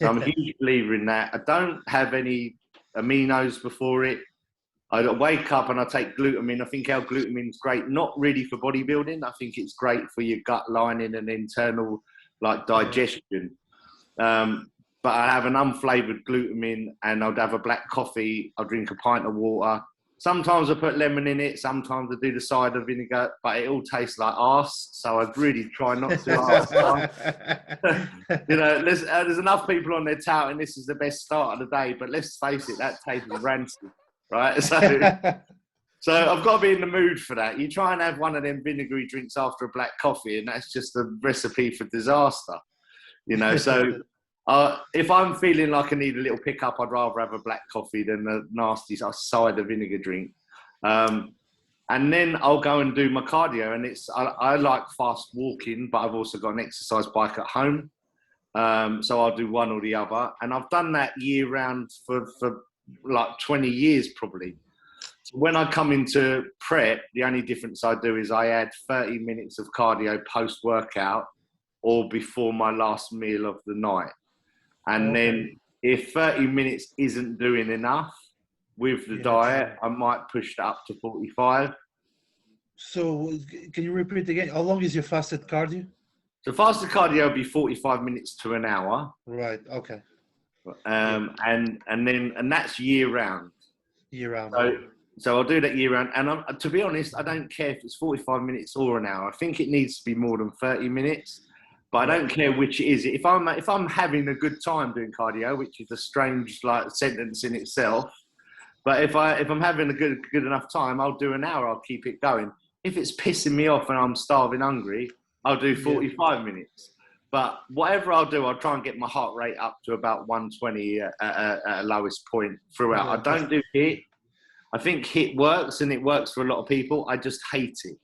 So I'm a huge believer in that. I don't have any aminos before it. I wake up and I take glutamine. I think L-glutamine is great, not really for bodybuilding. I think it's great for your gut lining and internal like digestion. But I have an unflavoured glutamine, and I'd have a black coffee. I'll drink a pint of water. Sometimes I put lemon in it. Sometimes I do the cider vinegar, but it all tastes like arse. So I'd really try not to. You know, there's enough people on their touting this is the best start of the day, but let's face it, that tastes rancid, right? So I've got to be in the mood for that. You try and have one of them vinegary drinks after a black coffee, and that's just a recipe for disaster. You know, so if I'm feeling like I need a little pickup, I'd rather have a black coffee than a nasty cider vinegar drink. And then I'll go and do my cardio. And I like fast walking, but I've also got an exercise bike at home. So I'll do one or the other. And I've done that year round for like 20 years probably. So when I come into prep, the only difference I do is I add 30 minutes of cardio post-workout or before my last meal of the night. And then if 30 minutes isn't doing enough with the diet, I might push that up to 45. So can you repeat again? How long is your fasted cardio? So fasted cardio will be 45 minutes to an hour. Right. Okay. And that's year round. Year round. So I'll do that year round. And to be honest, I don't care if it's 45 minutes or an hour. I think it needs to be more than 30 minutes. But I don't care which it is. If I'm having a good time doing cardio, which is a strange like sentence in itself, but if I'm having a good enough time, I'll do an hour. I'll keep it going. If it's pissing me off and I'm starving hungry, I'll do 45 minutes. But whatever I'll do, I'll try and get my heart rate up to about 120 at a lowest point throughout. I don't do HIIT. I think HIIT works and it works for a lot of people. I just hate it.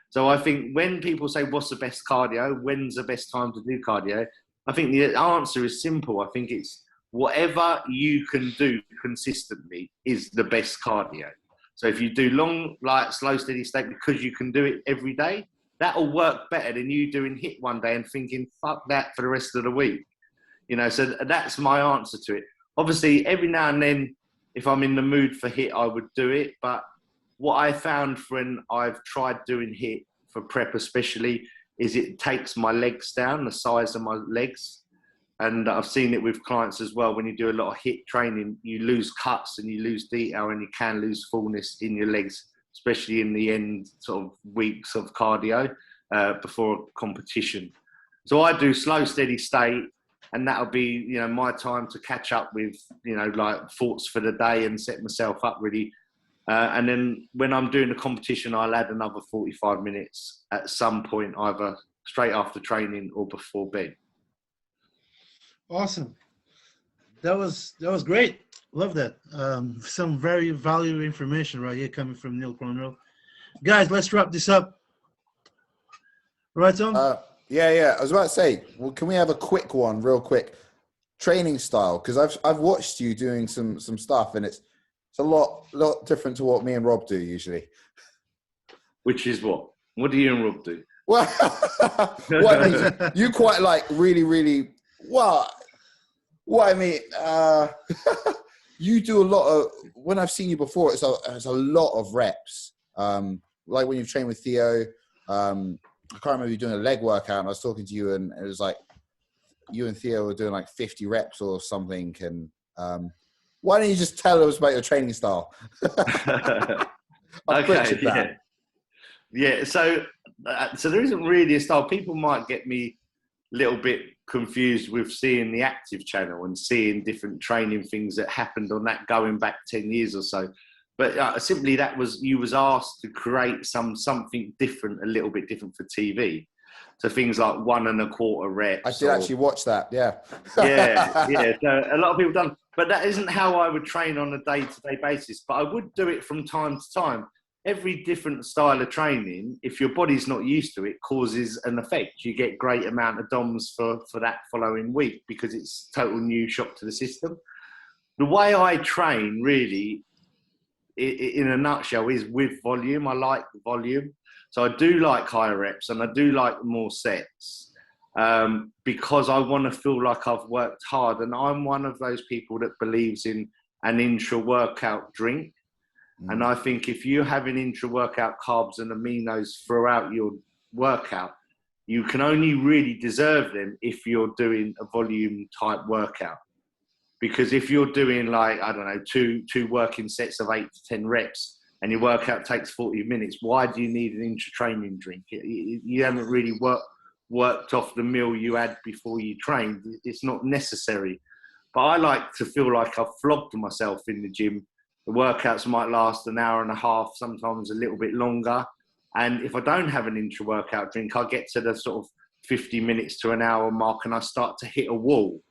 So I think when people say, what's the best cardio? When's the best time to do cardio? I think the answer is simple. I think it's whatever you can do consistently is the best cardio. So if you do long, like slow, steady state, because you can do it every day, that'll work better than you doing HIIT one day and thinking, fuck that for the rest of the week. You know, so that's my answer to it. Obviously, every now and then, if I'm in the mood for HIIT, I would do it. But what I found when I've tried doing HIIT for prep especially is it takes my legs down, the size of my legs. And I've seen it with clients as well. When you do a lot of HIIT training, you lose cuts and you lose detail and you can lose fullness in your legs, especially in the end sort of weeks of cardio before a competition. So I do slow, steady state, and that'll be, you know, my time to catch up with, you know, like thoughts for the day and set myself up really. And then when I'm doing the competition, I'll add another 45 minutes at some point, either straight after training or before bed. Awesome. That was great. Love that. Some very valuable information right here coming from Neale Cranwell. Guys, let's wrap this up. Right, Tom? Yeah. I was about to say, well, can we have a quick one, real quick? Training style, because I've watched you doing some stuff, and it's a lot different to what me and Rob do usually. Which is what? What do you and Rob do? Well, you quite like really well. What I mean, you do a lot of. When I've seen you before, it's a lot of reps. Like when you've trained with Theo. I can't remember you doing a leg workout, and I was talking to you, and it was like you and Theo were doing like 50 reps or something. And why don't you just tell us about your training style? Okay, yeah. So there isn't really a style. People might get me a little bit confused with seeing the active channel and seeing different training things that happened on that going back 10 years or so. But simply you was asked to create something different, a little bit different for TV. So things like 1 1/4 reps. I did actually watch that. Yeah. yeah. So a lot of people done, but that isn't how I would train on a day-to-day basis. But I would do it from time to time. Every different style of training, if your body's not used to it, causes an effect. You get great amount of DOMs for that following week because it's total new shock to the system. The way I train really, in a nutshell, is with volume. I like volume. So I do like higher reps and I do like more sets because I want to feel like I've worked hard. And I'm one of those people that believes in an intra-workout drink. And I think if you're having intra-workout carbs and aminos throughout your workout, you can only really deserve them if you're doing a volume type workout. Because if you're doing like, I don't know, two working sets of 8 to 10 reps and your workout takes 40 minutes, why do you need an intra-training drink? You haven't really worked off the meal you had before you trained. It's not necessary. But I like to feel like I've flogged myself in the gym. The workouts might last an hour and a half, sometimes a little bit longer. And if I don't have an intra-workout drink, I get to the sort of 50 minutes to an hour mark and I start to hit a wall.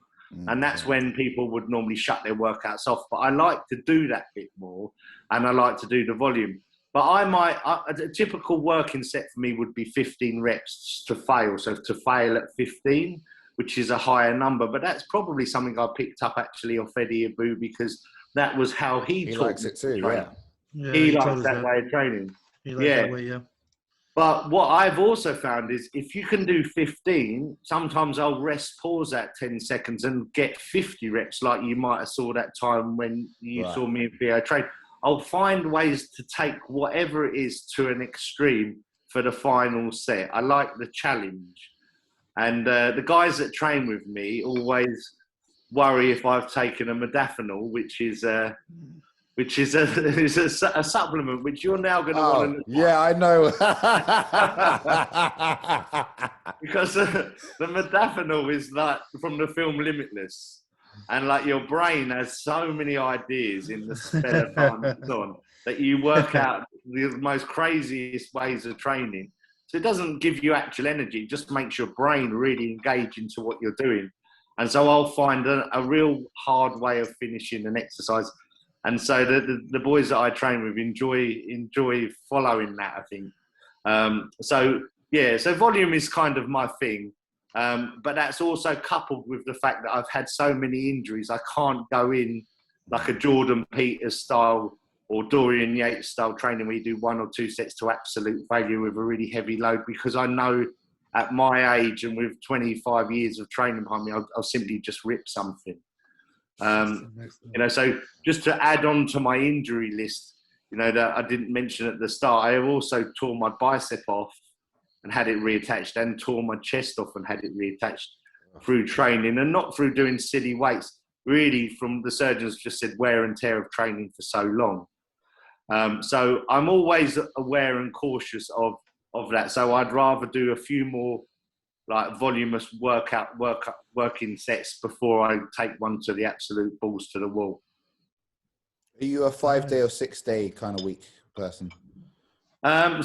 And that's when people would normally shut their workouts off. But I like to do that bit more, and I like to do the volume. But a typical working set for me would be 15 reps to fail. So to fail at 15, which is a higher number. But that's probably something I picked up actually off Eddie Abu, because that was how he taught likes it too, Yeah, he likes that way of training. He likes that way, yeah. But what I've also found is if you can do 15, sometimes I'll rest pause at 10 seconds and get 50 reps, like you might have saw that time when you saw me in VO train. I'll find ways to take whatever it is to an extreme for the final set. I like the challenge. And the guys that train with me always worry if I've taken a modafinil, which is a supplement which you're now going to want to. Yeah, I know. Because the modafinil is like from the film Limitless, and like your brain has so many ideas in the spare time it's on that you work out the most craziest ways of training. So it doesn't give you actual energy; it just makes your brain really engage into what you're doing. And so I'll find a real hard way of finishing an exercise. And so the boys that I train with enjoy following that, I think. So volume is kind of my thing. But that's also coupled with the fact that I've had so many injuries. I can't go in like a Jordan Peters style or Dorian Yates style training where you do 1 or 2 sets to absolute failure with a really heavy load, because I know at my age and with 25 years of training behind me, I'll simply just rip something. So just to add on to my injury list, that I didn't mention at the start, I have also torn my bicep off and had it reattached, and tore my chest off and had it reattached through training, and not through doing silly weights. Really, from the surgeons just said wear and tear of training for so long. So I'm always aware and cautious of that. So I'd rather do a few more like voluminous working sets before I take one to the absolute balls to the wall. Are you a 5-day or 6-day kind of week person? I've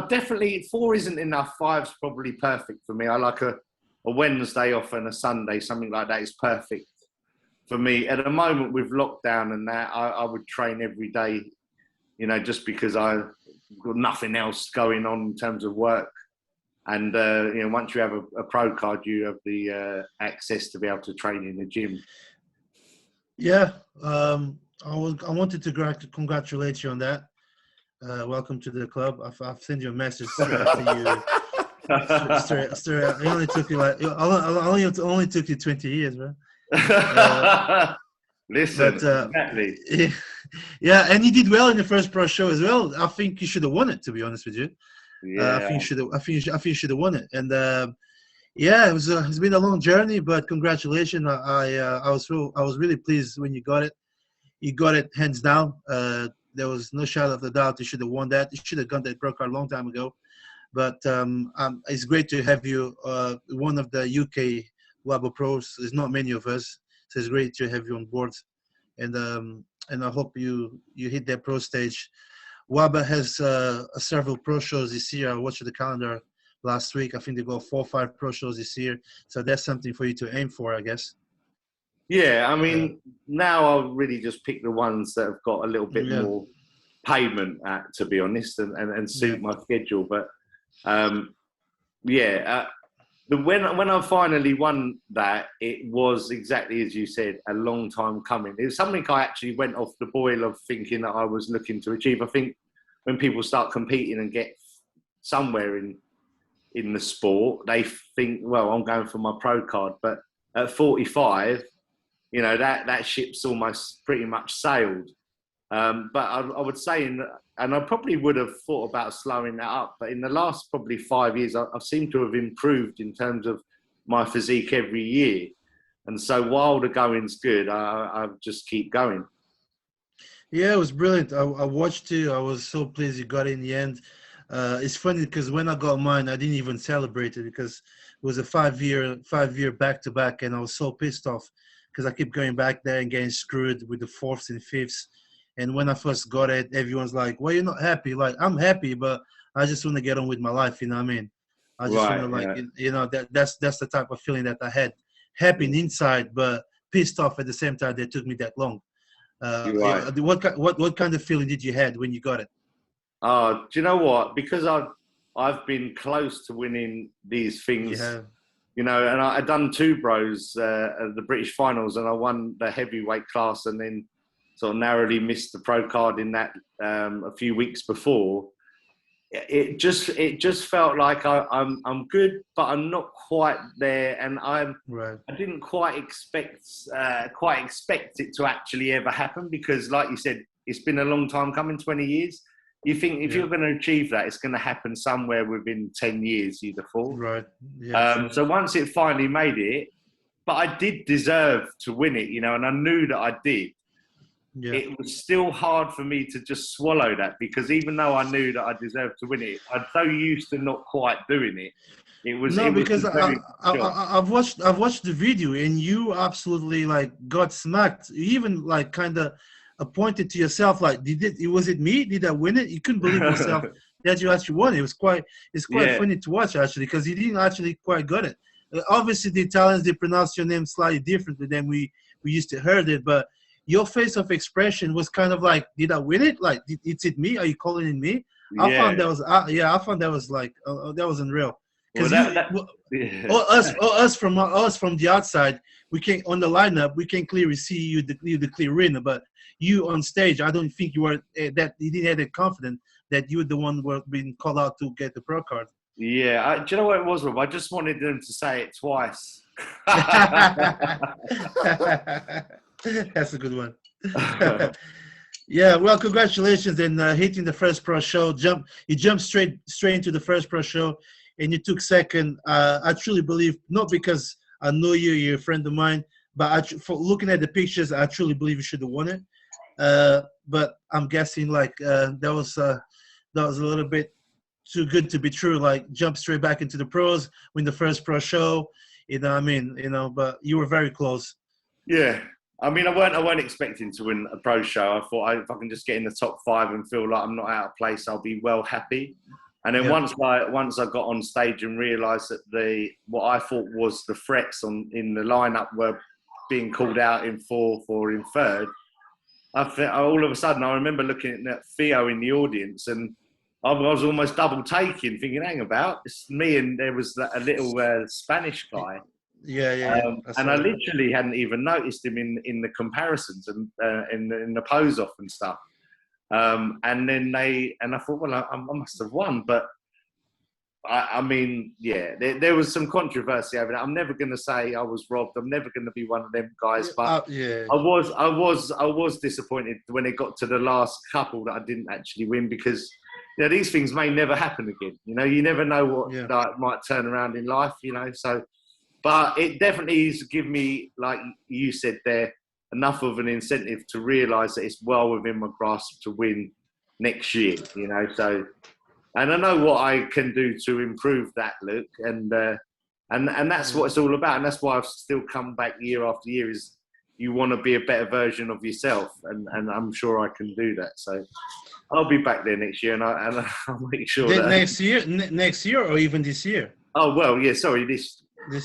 definitely 4 isn't enough. 5's probably perfect for me. I like a Wednesday off and a Sunday, something like that is perfect for me. At the moment with lockdown and that, I would train every day, just because I've got nothing else going on in terms of work. And, once you have a pro card, you have the access to be able to train in the gym. Yeah. I wanted to congratulate you on that. Welcome to the club. I've sent you a message straight after you. It only took you only took you 20 years, man. Listen, exactly. Yeah, and you did well in the first pro show as well. I think you should have won it, to be honest with you. Yeah. I think you should have won it. And it's been a long journey, but congratulations. I was really pleased when you got it. You got it hands down. There was no shadow of a doubt you should have won that. You should have got that pro card a long time ago. But it's great to have you one of the UK WABBA pros. There's not many of us, so it's great to have you on board. And I hope you hit that pro stage. WABBA has several pro shows this year. I watched the calendar last week. I think they got 4 or 5 pro shows this year. So that's something for you to aim for, I guess. Yeah, I mean, now I'll really just pick the ones that have got a little bit more payment at, to be honest, and suit my schedule. But when I finally won that, it was exactly as you said, a long time coming. It was something I actually went off the boil of thinking that I was looking to achieve. I think when people start competing and get somewhere in the sport, they think, well, I'm going for my pro card. But at 45, that ship's almost pretty much sailed. But I would say, and I probably would have thought about slowing that up, but in the last probably 5 years, I've seemed to have improved in terms of my physique every year. And so while the going's good, I just keep going. Yeah, it was brilliant. I watched you. I was so pleased you got it in the end. It's funny because when I got mine, I didn't even celebrate it because it was a 5-year back-to-back, and I was so pissed off because I keep going back there and getting screwed with the fourths and fifths. And when I first got it, everyone's like, "Well, you're not happy." Like, I'm happy, but I just want to get on with my life. You know what I mean? I just want to, like, that's the type of feeling that I had. Happy inside, but pissed off at the same time. That took me that long. Right. What kind of feeling did you had when you got it? Do you know what? Because I've been close to winning these things, you know, and I'd done 2 bros at the British finals, and I won the heavyweight class, and then sort of narrowly missed the pro card in that a few weeks before. It just felt like I'm good, but I'm not quite there, and I didn't quite expect it to actually ever happen, because, like you said, it's been a long time coming, 20 years. You think if you're going to achieve that, it's going to happen somewhere within 10 years, you'd have thought. Right. Yeah. So once it finally made it, but I did deserve to win it, you know, and I knew that I did. Yeah. It was still hard for me to just swallow that, because even though I knew that I deserved to win it, I'm so used to not quite doing it. Because I've watched the video, and you absolutely, like, got smacked. You even, like, kind of pointed to yourself, like, was it me? Did I win it? You couldn't believe yourself that you actually won it. It's quite funny to watch, actually, because you didn't actually quite get it. Obviously, the Italians, they pronounce your name slightly differently than we used to heard it, but your face of expression was kind of like, did I win it? Like, it's it me? Are you calling it me? I found that was like, that was unreal. Because us from the outside, we can, on the lineup, we can clearly see you the clear winner. But you on stage, I don't think you were that you didn't have the confidence that you were the one who were being called out to get the pro card. Yeah, do you know what it was, Rob? I just wanted them to say it twice. That's a good one. Yeah, well, congratulations in hitting the first pro show. You jumped straight into the first pro show, and you took second. I truly believe, not because I know you're a friend of mine, but for looking at the pictures, I truly believe you should have won it. But I'm guessing, like, that was a little bit too good to be true. Like, jump straight back into the pros, win the first pro show. You know what I mean? You know, but you were very close. Yeah. I mean, I weren't expecting to win a pro show. I thought, if I can just get in the top 5 and feel like I'm not out of place, I'll be well happy. And then once I got on stage and realised that what I thought was the threats in the lineup were being called out in 4th or in 3rd, all of a sudden I remember looking at Theo in the audience, and I was almost double taking, thinking, hang about, it's me, and there was a little Spanish guy. And I literally hadn't even noticed him in the comparisons and in the pose off and stuff. And then I thought, well, I must have won, but I mean, yeah, there was some controversy over that. I'm never going to say I was robbed. I'm never going to be one of them guys, but I was disappointed when it got to the last couple that I didn't actually win, because, you know, these things may never happen again. You know, you never know what might turn around in life. You know, so. But it definitely has given me, like you said there, enough of an incentive to realise that it's well within my grasp to win next year, you know. So, and I know what I can do to improve that look, and that's what it's all about. And that's why I've still come back year after year, is you want to be a better version of yourself, and I'm sure I can do that. So I'll be back there next year, and I'll make sure that next year or even this year. Oh well, yeah. Sorry,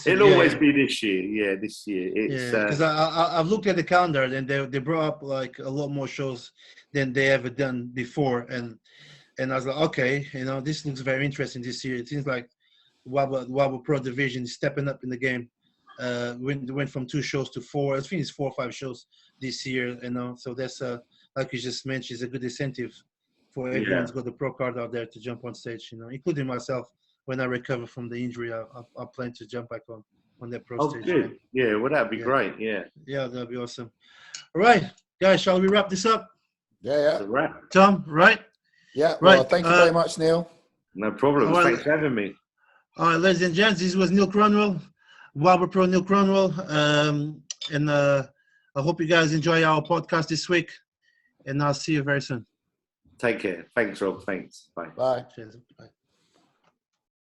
It'll always be this year. Yeah, this year. It's because I've looked at the calendar, and they brought up, like, a lot more shows than they ever done before, and I was like, okay, you know, this looks very interesting this year. It seems like WABBA Pro Division is stepping up in the game. Went from 2 shows to 4. I think it's 4 or 5 shows this year, you know. So that's like you just mentioned, is a good incentive for everyone who's got the pro card out there to jump on stage, you know, including myself. When I recover from the injury, I plan to jump back on that pro stage. Oh, good. Man. Yeah, well, that'd be great. Yeah. Yeah, that'd be awesome. All right, guys, shall we wrap this up? Yeah. Tom, right? Yeah. Right. Well, thank you very much, Neale. No problem. Right. Thanks for having me. All right, ladies and gents, this was Neale Cranwell, WABBA Pro Neale Cranwell. And I hope you guys enjoy our podcast this week. And I'll see you very soon. Take care. Thanks, Rob. Thanks. Bye. Bye. Cheers. Bye.